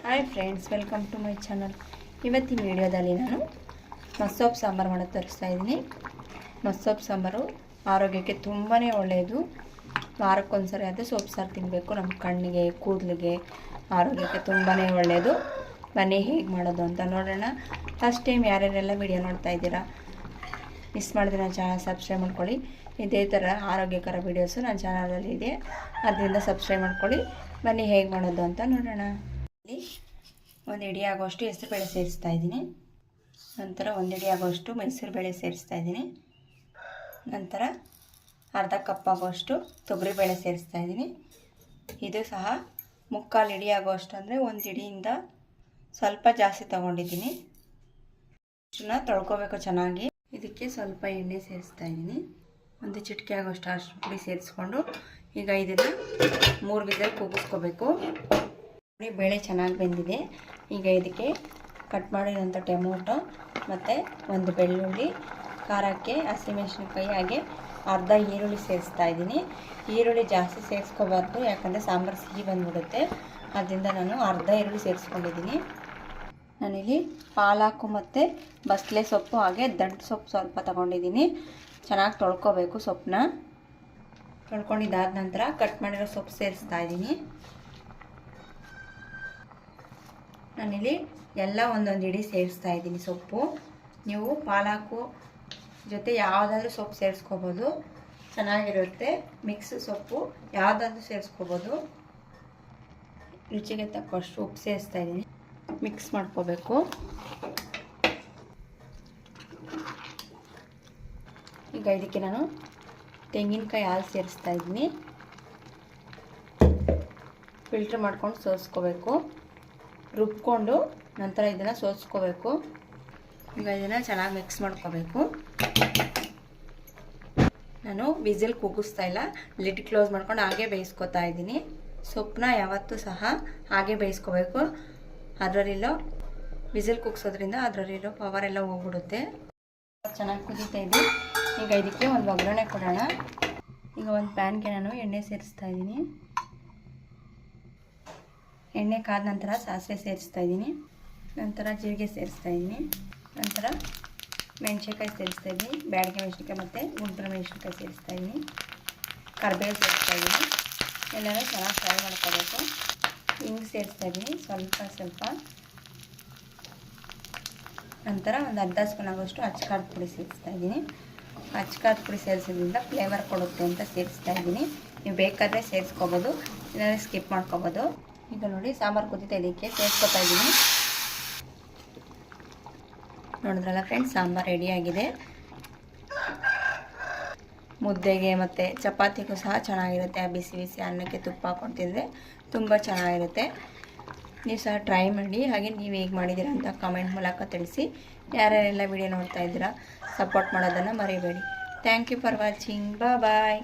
Hi friends, welcome to my channel. ಇವತ್ತಿನ ವಿಡಿಯೋದಲ್ಲಿ ನಾನು ಮಸ್ಸೊಪ್ಪು ಸಾಂಬಾರು ಮಾಡೋದು ತೋರಿಸ್ತಾ ಇದ್ದೀನಿ. ಮಸ್ಸೊಪ್ಪು ಸಾಂಬಾರು ಆರೋಗ್ಯಕ್ಕೆ ತುಂಬಾ ಒಳ್ಳೆಯದು. ವಾರಕ್ಕೊಂದ್ಸರಿ ಅದು ಸೊಪ್ಪು ಸಾರು ತಿನ್ನಬೇಕು. ನಮ್ಮ ಕಣ್ಣಿಗೆ, ಕೂದಲಿಗೆ, ಆರೋಗ್ಯಕ್ಕೆ ತುಂಬಾ ಒಳ್ಳೆಯದು. ಬನ್ನಿ ಹೇಗೆ ಮಾಡೋದು ಅಂತ ನೋಡೋಣ. ಫಸ್ಟ್ ಟೈಮ್ ಯಾರ್ಯಾರೆಲ್ಲ ವಿಡಿಯೋ ನೋಡ್ತಾ ಇದ್ದೀರಾ, ಮಿಸ್ ಮಾಡಿದ್ರೆ ನನ್ನ ಚಾನಲ್ ಸಬ್ಸ್ಕ್ರೈಬ್ ಮಾಡ್ಕೊಳ್ಳಿ. ಇದೇ ಥರ ಆರೋಗ್ಯಕರ ವೀಡಿಯೋಸು ನನ್ನ ಚಾನಲಲ್ಲಿ ಇದೆ, ಅದರಿಂದ ಸಬ್ಸ್ಕ್ರೈಬ್ ಮಾಡ್ಕೊಳ್ಳಿ. ಬನ್ನಿ ಹೇಗೆ ಮಾಡೋದು ಅಂತ ನೋಡೋಣ. ಒಂದು ಹಿಡಿ ಆಗೋಷ್ಟು ಹೆಸರುಬೇಳೆ ಸೇರಿಸ್ತಾ ಇದ್ದೀನಿ. ನಂತರ ಒಂದು ಹಿಡಿ ಆಗೋಷ್ಟು ಮೈಸೂರುಬೇಳೆ ಸೇರಿಸ್ತಾ ಇದ್ದೀನಿ. ನಂತರ ಅರ್ಧ ಕಪ್ ಆಗೋಷ್ಟು ತೊಗರಿಬೇಳೆ ಸೇರಿಸ್ತಾ ಇದ್ದೀನಿ. ಇದು ಸಹ ಮುಕ್ಕಾಲು ಹಿಡಿ ಆಗೋಷ್ಟು, ಅಂದರೆ ಒಂದು ಹಿಡಿಯಿಂದ ಸ್ವಲ್ಪ ಜಾಸ್ತಿ ತೊಗೊಂಡಿದ್ದೀನಿ. ಇದನ್ನು ತೊಳ್ಕೊಬೇಕು ಚೆನ್ನಾಗಿ. ಇದಕ್ಕೆ ಸ್ವಲ್ಪ ಎಣ್ಣೆ ಸೇರಿಸ್ತಾ ಇದ್ದೀನಿ. ಒಂದು ಚಿಟಿಕೆ ಆಗೋಷ್ಟು ಅರಿಶಿನ ಪುಡಿ ಸೇರಿಸ್ಕೊಂಡು ಈಗ ಇದನ್ನು 3 ವಿಸಿಲ್ ಕೂಗಿಸ್ಕೋಬೇಕು. ಬೇಳೆ ಚೆನ್ನಾಗಿ ಬೆಂದಿದೆ. ಈಗ ಇದಕ್ಕೆ ಕಟ್ ಮಾಡಿರೋಂಥ ಟೊಮೊಟೊ ಮತ್ತು ಒಂದು ಬೆಳ್ಳುಳ್ಳಿ, ಖಾರಕ್ಕೆ ಹಸಿಮೆಣಸಿನ್ಕಾಯಿ, ಹಾಗೆ ಅರ್ಧ ಈರುಳ್ಳಿ ಸೇರಿಸ್ತಾ ಇದ್ದೀನಿ. ಈರುಳ್ಳಿ ಜಾಸ್ತಿ ಸೇರಿಸ್ಕೋಬಾರ್ದು, ಯಾಕಂದರೆ ಸಾಂಬಾರು ಸಿಹಿ ಬಂದ್ಬಿಡುತ್ತೆ. ಅದರಿಂದ ನಾನು ಅರ್ಧ ಈರುಳ್ಳಿ ಸೇರಿಸ್ಕೊಂಡಿದ್ದೀನಿ. ನಾನಿಲ್ಲಿ ಪಾಲಾಕು ಮತ್ತು ಬಸಳೆ ಸೊಪ್ಪು ಹಾಗೆ ದಂಟು ಸೊಪ್ಪು ಸ್ವಲ್ಪ ತೊಗೊಂಡಿದ್ದೀನಿ. ಚೆನ್ನಾಗಿ ತೊಳ್ಕೊಬೇಕು. ಸೊಪ್ಪನ್ನ ತೊಳ್ಕೊಂಡಿದ್ದಾದ ನಂತರ ಕಟ್ ಮಾಡಿರೋ ಸೊಪ್ಪು ಸೇರಿಸ್ತಾ ಇದ್ದೀನಿ. ನಾನಿಲ್ಲಿ ಎಲ್ಲ ಒಂದೊಂದು ಹಿಡಿ ಸೇರಿಸ್ತಾ ಇದ್ದೀನಿ ಸೊಪ್ಪು. ನೀವು ಪಾಲಾಕು ಜೊತೆ ಯಾವುದಾದ್ರೂ ಸೊಪ್ಪು ಸೇರಿಸ್ಕೋಬೋದು, ಚೆನ್ನಾಗಿರುತ್ತೆ. ಮಿಕ್ಸ್ ಸೊಪ್ಪು ಯಾವುದಾದ್ರೂ ಸೇರಿಸ್ಕೋಬೋದು. ರುಚಿಗೆ ತಕ್ಕಷ್ಟು ಉಪ್ಪು ಸೇರಿಸ್ತಾ ಇದ್ದೀನಿ. ಮಿಕ್ಸ್ ಮಾಡ್ಕೋಬೇಕು. ಈಗ ಇದಕ್ಕೆ ನಾನು ತೆಂಗಿನಕಾಯಿ ಹಾಲು ಸೇರಿಸ್ತಾ ಇದ್ದೀನಿ. ಫಿಲ್ಟ್ರ್ ಮಾಡ್ಕೊಂಡು ಸೋಸ್ಕೋಬೇಕು. ರುಬ್ಕೊಂಡು ನಂತರ ಇದನ್ನು ಸೋಸ್ಕೋಬೇಕು. ಈಗ ಇದನ್ನು ಚೆನ್ನಾಗಿ ಮಿಕ್ಸ್ ಮಾಡ್ಕೋಬೇಕು. ನಾನು ವಿಸಿಲ್ ಕೂಗಿಸ್ತಾ ಇಲ್ಲ, ಲಿಡ್ ಕ್ಲೋಸ್ ಮಾಡ್ಕೊಂಡು ಹಾಗೆ ಬೇಯಿಸ್ಕೊತಾ ಇದ್ದೀನಿ. ಸೊಪ್ಪನ್ನ ಯಾವತ್ತೂ ಸಹ ಹಾಗೆ ಬೇಯಿಸ್ಕೋಬೇಕು. ಅದರಲ್ಲಿರೋ ವಿಸಿಲ್ ಕೂಗಿಸೋದ್ರಿಂದ ಅದರಲ್ಲಿರೋ ಪವರ್ ಎಲ್ಲ ಹೋಗ್ಬಿಡುತ್ತೆ. ಚೆನ್ನಾಗಿ ಕುದೀತಾ ಇದೆ. ಈಗ ಇದಕ್ಕೆ ಒಂದು ಒಗ್ಗರಣೆ ಕೊಡೋಣ. ಈಗ ಒಂದು ಪ್ಯಾನ್ಗೆ ನಾನು ಎಣ್ಣೆ ಸೇರಿಸ್ತಾ ಇದ್ದೀನಿ. ಎಣ್ಣೆ ಕಾದ ನಂತರ ಸಾಸಿವೆ ಸೇರಿಸ್ತಾ ಇದ್ದೀನಿ. ನಂತರ ಜೀರಿಗೆ ಸೇರಿಸ್ತಾ ಇದ್ದೀನಿ. ನಂತರ ಮೆಣಸಿನ್ಕಾಯಿ ಸೇರಿಸ್ತಾ ಇದ್ದೀನಿ. ಬ್ಯಾಡಗೆ ಮೆಣಸಿನ್ಕಾಯಿ ಮತ್ತು ಗುಂಟೂರು ಮೆಣಸಿನ್ಕಾಯಿ ಸೇರಿಸ್ತಾ ಇದ್ದೀನಿ. ಕರಿಬೇವು ಸೇರಿಸ್ತಾ ಇದ್ದೀನಿ. ಎಲ್ಲರೂ ಚೆನ್ನಾಗಿ ಫ್ರೈ ಮಾಡ್ಕೋಬೇಕು. ಹಿಂಗೆ ಸೇರಿಸ್ತಾ ಇದ್ದೀನಿ ಸ್ವಲ್ಪ. ನಂತರ ಒಂದು ಅರ್ಧ ಸ್ಪೂನ್ ಆಗೋಷ್ಟು ಅಚ್ಚಕಾರದ ಪುಡಿ ಸೇರಿಸ್ತಾ ಇದ್ದೀನಿ. ಅಚ್ಚಕಾರದ ಪುಡಿ ಸೇರಿಸೋದ್ರಿಂದ ಫ್ಲೇವರ್ ಕೊಡುತ್ತೆ ಅಂತ ಸೇರಿಸ್ತಾ ಇದ್ದೀನಿ. ನೀವು ಬೇಕಾದರೆ ಸೇರಿಸ್ಕೋಬೋದು, ಇಲ್ಲಾಂದರೆ ಸ್ಕಿಪ್ ಮಾಡ್ಕೋಬೋದು. ಈಗ ನೋಡಿ ಸಾಂಬಾರು ಕುದೀತಾ ಇದಕ್ಕೆ ಸೇರಿಸ್ಕೊತಾ ಇದ್ದೀನಿ. ನೋಡಿದ್ರಲ್ಲ ಫ್ರೆಂಡ್ಸ್, ಸಾಂಬಾರು ರೆಡಿಯಾಗಿದೆ. ಮುದ್ದೆಗೆ ಮತ್ತು ಚಪಾತಿಗೂ ಸಹ ಚೆನ್ನಾಗಿರುತ್ತೆ. ಆ ಬಿಸಿ ಬಿಸಿ ಅನ್ನಕ್ಕೆ ತುಪ್ಪ ಹಾಕೊಂಡು ತಿಂದರೆ ತುಂಬ ಚೆನ್ನಾಗಿರುತ್ತೆ. ನೀವು ಸಹ ಟ್ರೈ ಮಾಡಿ. ಹಾಗೆ ನೀವು ಹೇಗೆ ಮಾಡಿದ್ದೀರಾ ಅಂತ ಕಾಮೆಂಟ್ ಮೂಲಕ ತಿಳಿಸಿ. ಯಾರ್ಯಾರೆಲ್ಲ ವಿಡಿಯೋ ನೋಡ್ತಾ ಇದ್ದೀರಾ, ಸಪೋರ್ಟ್ ಮಾಡೋದನ್ನು ಮರಿಬೇಡಿ. Thank you for watching. Bye.